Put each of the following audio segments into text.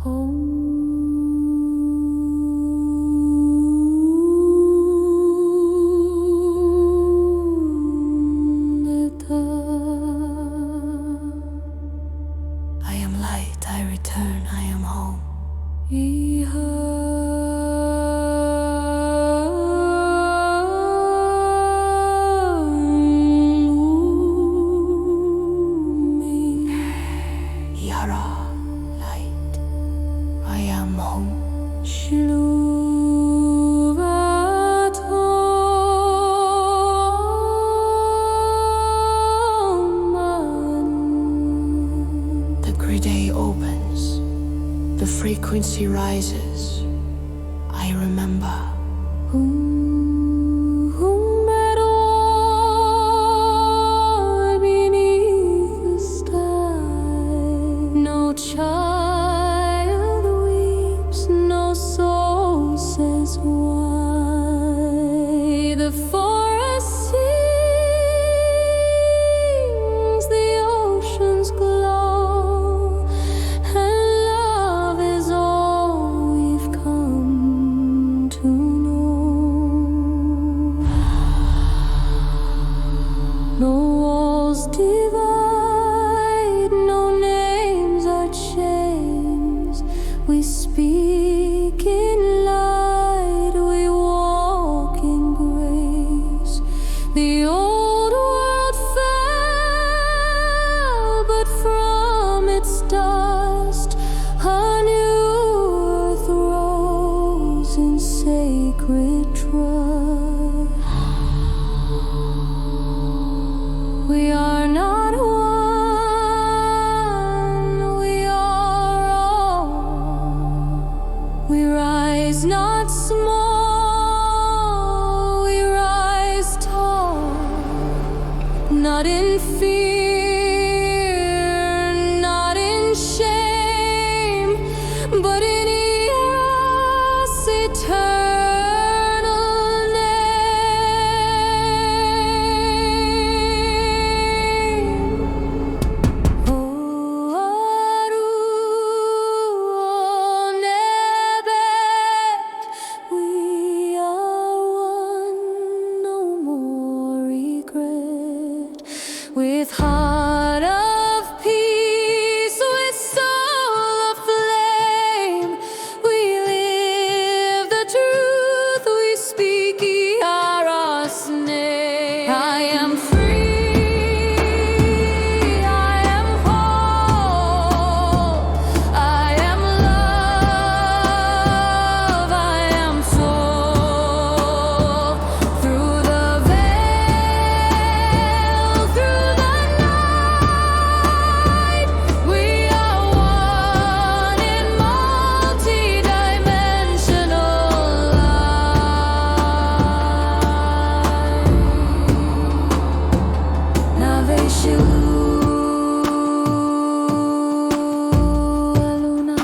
I am light, I return, I am home. E-Ha-Rah. E-Ha-Rah, light, I am home. The gray day opens, the frequency rises. I remember. Beneath the sky, no child weeps, no soul says why. The forest sings, the oceans glow, and love is all we've come to know. No walls divide, no names are changed. We speak in light, we walk in grace. The old world fell, but from its dust a new earth rose in sacred trust. We are not one, we are all. We rise not small, we rise tall. Not in fear, not in shame, but in E-Ha-Rah's eternal name. Oh, Aaru Nehbet, we are one, no more regret. With heart of peace, with soul of flame, we live the truth, we speak E-Ha-Rah's name. I am free, I am whole, I am love, I am soul. Through the veil, through the night, we are one in multidimensional light. Naveshu Luna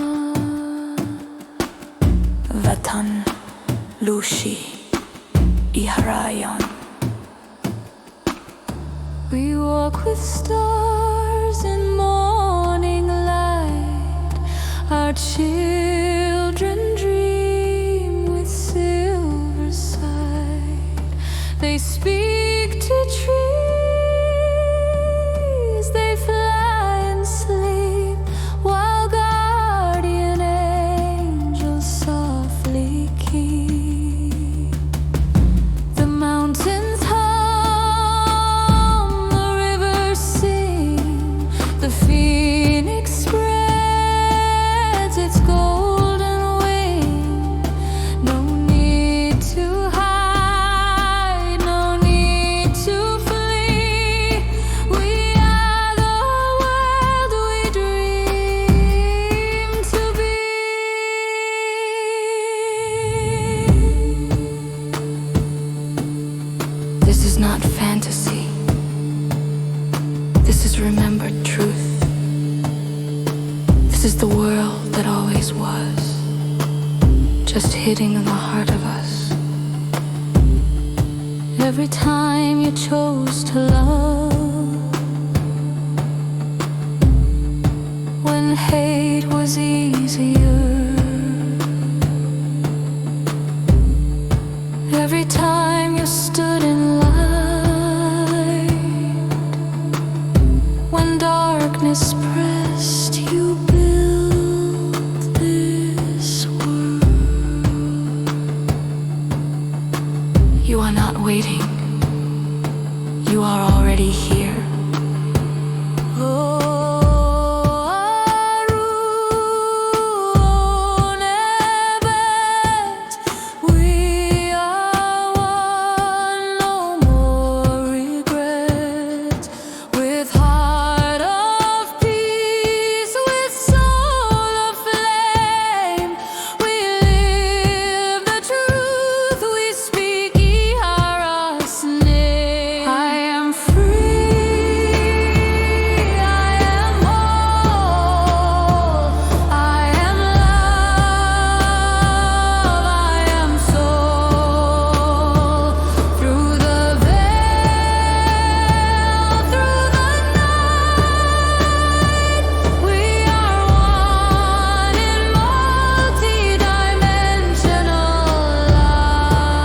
Vatan Lushi E-Ha-Rah. We walk with stars in morning light. Our children dream with silver sight. They speak to trees, they fly and sleep, while guardian angels softly keep. The mountains hum, the rivers sing, the phoenix spreads its golden wing. No need to hide, no need to flee. We are the world we dream to be. This is not fantasy. This is remembered truth. This is the world that always was, just hitting in the heart of us. Every time you chose to love, when hate was easier. darkness pressed, you built this world. You are not waiting. You are already here. Aaru Nehbet, we are one, no more regret. With heart of peace, with soul of flame, we live the truth, we speak E-Ha-Rah's name. I am free, I am whole, I am love, I am soul. Through the veil, through the night, we are one in multidimensional love.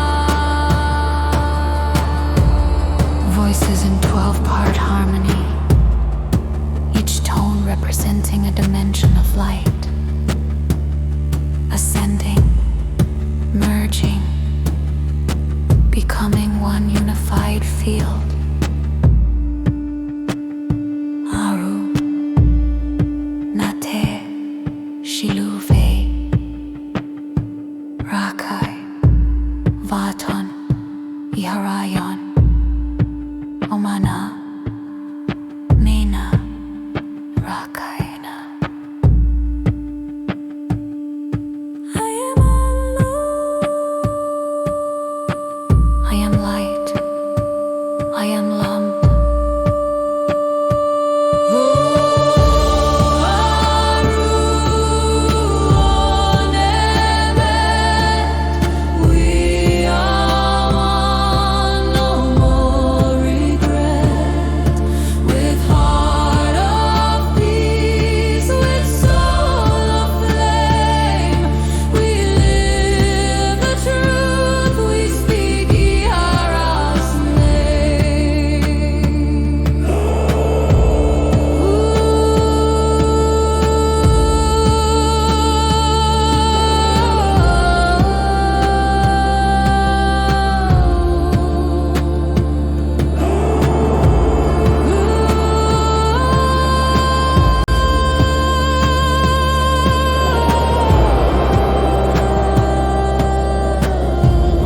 Voices in 12-part harmony, each tone representing a dimension of light, ascending, merging, becoming one unified field. Aaru Nate Shiluve Rakai Vaton E-Ha-Rah Omana Mena Rakaina. I am alone. I am light. I am lamp. Aaru Nehbet, we are one, no more regret. With heart of peace, with soul of flame, we live the truth, we speak E-Ha-Rah's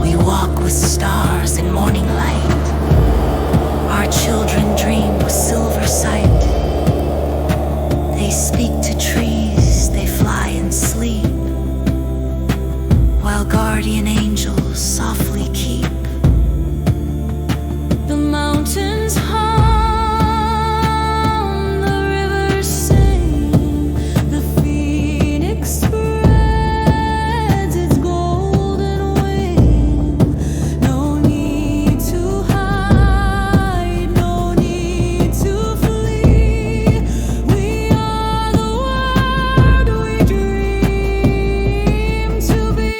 We walk with stars in morning light. Our children dream with silver sight. They speak to trees, they fly and sleep, while guardian angels softly keep. The mountains hum, the rivers sing, the phoenix spreads its golden wing. No need to hide, no need to flee. We are the world we dream to be.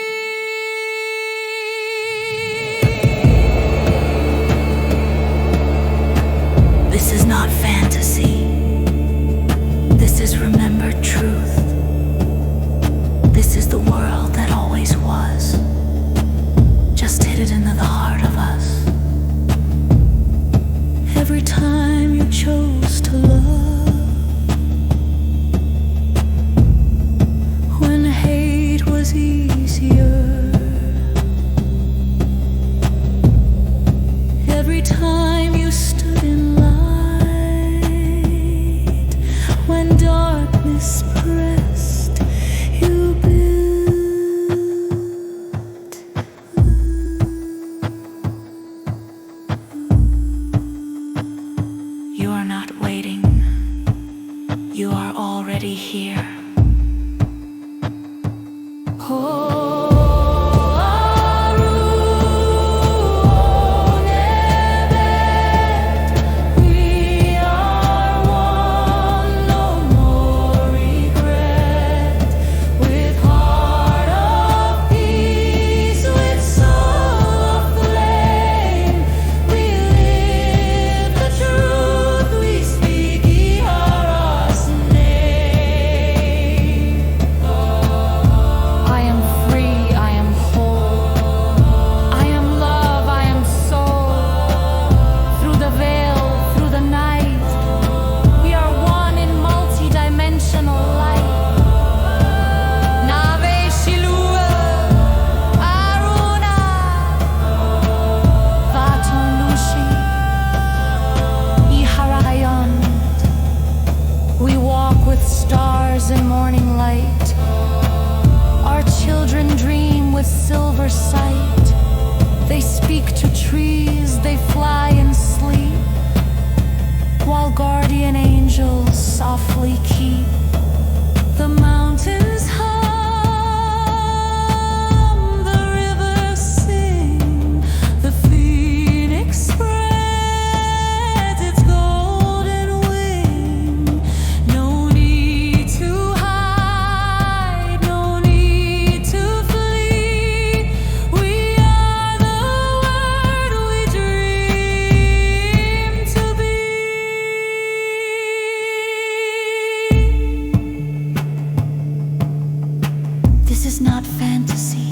This is not fantasy. This is remembered truth. This is the world that always was, just hidden into the heart of us. Every time you chose to love, when hate was easier, every time you stood in light, when darkness pressed, you built. You are not waiting. You are already here. Aaru Nehbet, we are one, no more regret. With heart of peace, with soul of flame, we live the truth, we speak E-Ha-Rah's walk with stars in morning light. Our children dream with silver sight. They speak to trees, they fly and sleep, while guardian angels softly keep the mountains hum, the rivers sing, the phoenix spreads its golden wing. No need to hide, no need to flee. We are the word we dream to be. This is not fantasy.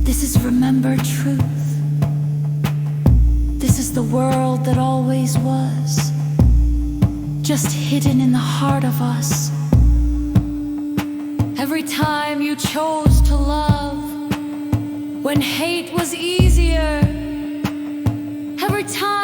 This is remembered truth. This is the world that always was, just hidden in the heart of us. Every time you chose to love, when hate was easier, every time